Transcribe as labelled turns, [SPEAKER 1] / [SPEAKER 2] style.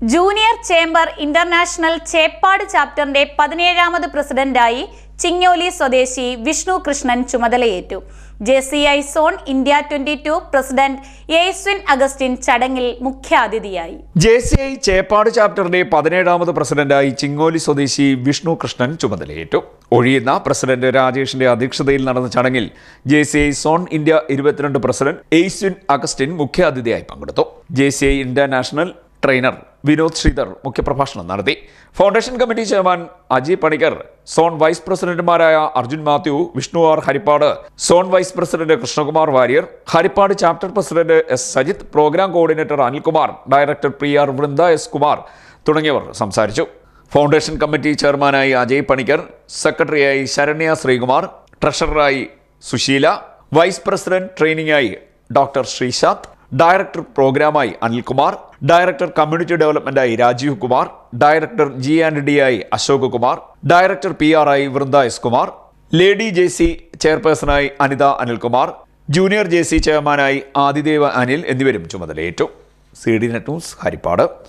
[SPEAKER 1] Junior chamber international Cheppad ചാപ്റ്ററിന്റെ 17ാമത് പ്രസിഡന്റായി ചിങ്ങോലി സ്വദേശി വിഷ്ണു കൃഷ്ണൻ ചുമതലയേറ്റു. JCI zone India 22 president Yeswin Augustine ചടങ്ങിൽ മുഖ്യാതിഥിയായി.
[SPEAKER 2] JCI ചേപ്പാട് ചാപ്റ്ററിന്റെ 17ാമത് പ്രസിഡന്റായി ചിങ്ങോലി സ്വദേശി വിഷ്ണു കൃഷ്ണൻ ചുമതലയേറ്റു. ഒഴിയുന്ന പ്രസിഡന്റ് രാജേഷിന്റെ അധ്യക്ഷതയിൽ നടന്ന ചടങ്ങിൽ JCI zone India 22 president Yeswin Augustine മുഖ്യാതിഥിയായി പങ്കെടുത്തു. JCI international trainer Vinod Sreedhar മുഖ്യപ്രഭാഷണം നടത്തി. Foundation committee chairman Aji Panicker, zone vice പ്രസിഡന്റുമാരായ Arjun Mathew, Vishnu R Harippad, zone vice president Krishnakumar Warrier, Harippad chapter president S Sajith, programme coordinator Anilkumar, director PR Vrinda S Kumar തുടങ്ങിയവർ സംസാരിച്ചു. ഫൗണ്ടേഷൻ കമ്മിറ്റി ചെയർമാനായി അജയ് പണിക്കർ, സെക്രട്ടറിയായി ശരണ്യ ശ്രീകുമാർ, ട്രഷററായി സുശീല, വൈസ് പ്രസിഡന്റ് ട്രെയിനിങ്ങായി ഡോക്ടർ ശ്രീശാന്ത്, ഡയറക്ടർ പ്രോഗ്രാമായി അനിൽകുമാർ, ഡയറക്ടർ കമ്മ്യൂണിറ്റി ഡെവലപ്മെന്റായി രാജീവ് കുമാർ, ഡയറക്ടർ G&D ആയി അശോക് കുമാർ, ഡയറക്ടർ PR ആയി Vrinda S Kumar, lady JC ചെയർപേഴ്സണായി അനിത അനിൽകുമാർ, ജൂനിയർ JC ചെയർമാനായി ആദിദേവ അനിൽ എന്നിവരും ചുമതലയേറ്റു. CDNet news, Harippad.